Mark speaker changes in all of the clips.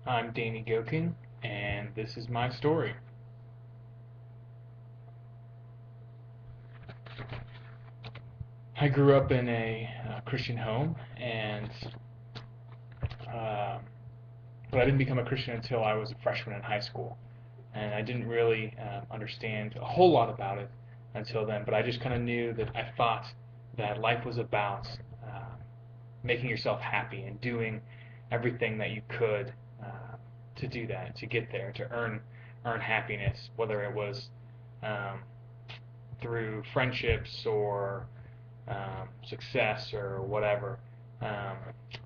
Speaker 1: I'm Danny Gokin, and this is my story. I grew up in a Christian home, and uh, but I didn't become a Christian until I was a freshman in high school, and I didn't really understand a whole lot about it until then. But I just kind of knew that I thought that life was about uh, making yourself happy and doing everything that you could to do that, to get there, to earn happiness, whether it was um, through friendships or success or whatever. Um,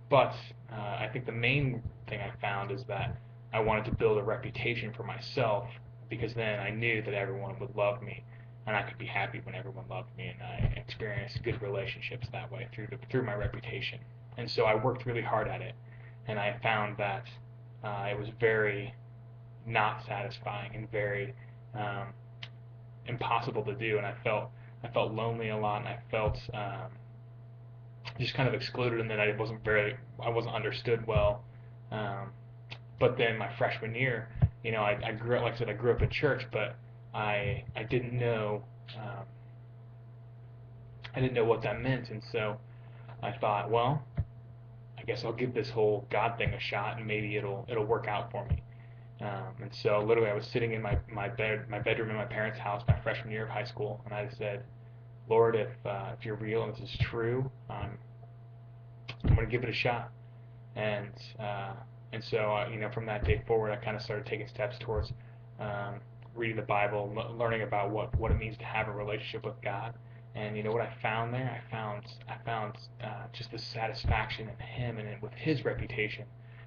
Speaker 1: but I think the main thing I found is that I wanted to build a reputation for myself because then I knew that everyone would love me and I could be happy when everyone loved me, and I experienced good relationships that way through my reputation. And so I worked really hard at it, and I found that it was very not satisfying and very um, impossible to do, and I felt lonely a lot, and I felt just kind of excluded, and that I wasn't understood well. Um, but then my freshman year, I grew up, like I said, I grew up in church, but I didn't know um, I didn't know what that meant, and so I thought, well, I guess I'll give this whole God thing a shot, and maybe it'll work out for me. And so literally, I was sitting in my bedroom in my parents' house my freshman year of high school, and I said, Lord, if you're real and this is true, I'm going to give it a shot. And uh, and so from that day forward, I kind of started taking steps towards um, reading the Bible, learning about what it means to have a relationship with God. And you know what I found there? I found just the satisfaction in Him and with His reputation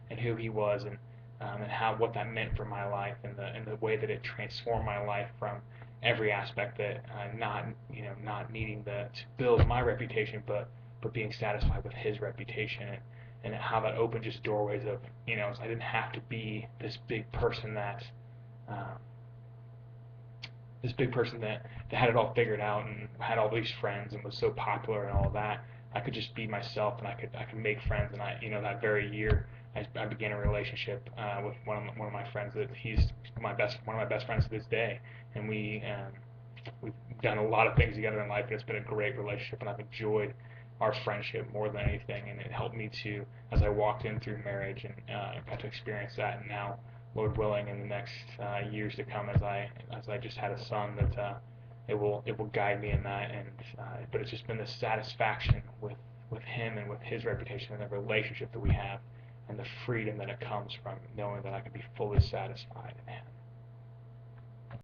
Speaker 1: and who He was, and how what that meant for my life, and the way that it transformed my life from every aspect, that not needing to build my reputation, but being satisfied with His reputation, and how that opened just doorways of, so I didn't have to be um, this big person that had it all figured out and had all these friends and was so popular and all that. I could just be myself, and I could make friends. And that very year I began a relationship with one of my friends, that he's one of my best friends to this day, and we've done a lot of things together in life, and it's been a great relationship, and I've enjoyed our friendship more than anything, and it helped me to, as I walked in through marriage, and got to experience that. And now, Lord willing, in the next years to come, as I just had a son, that it will guide me in that. And but it's just been the satisfaction with him and with his reputation and the relationship that we have, and the freedom that it comes from knowing that I can be fully satisfied in him.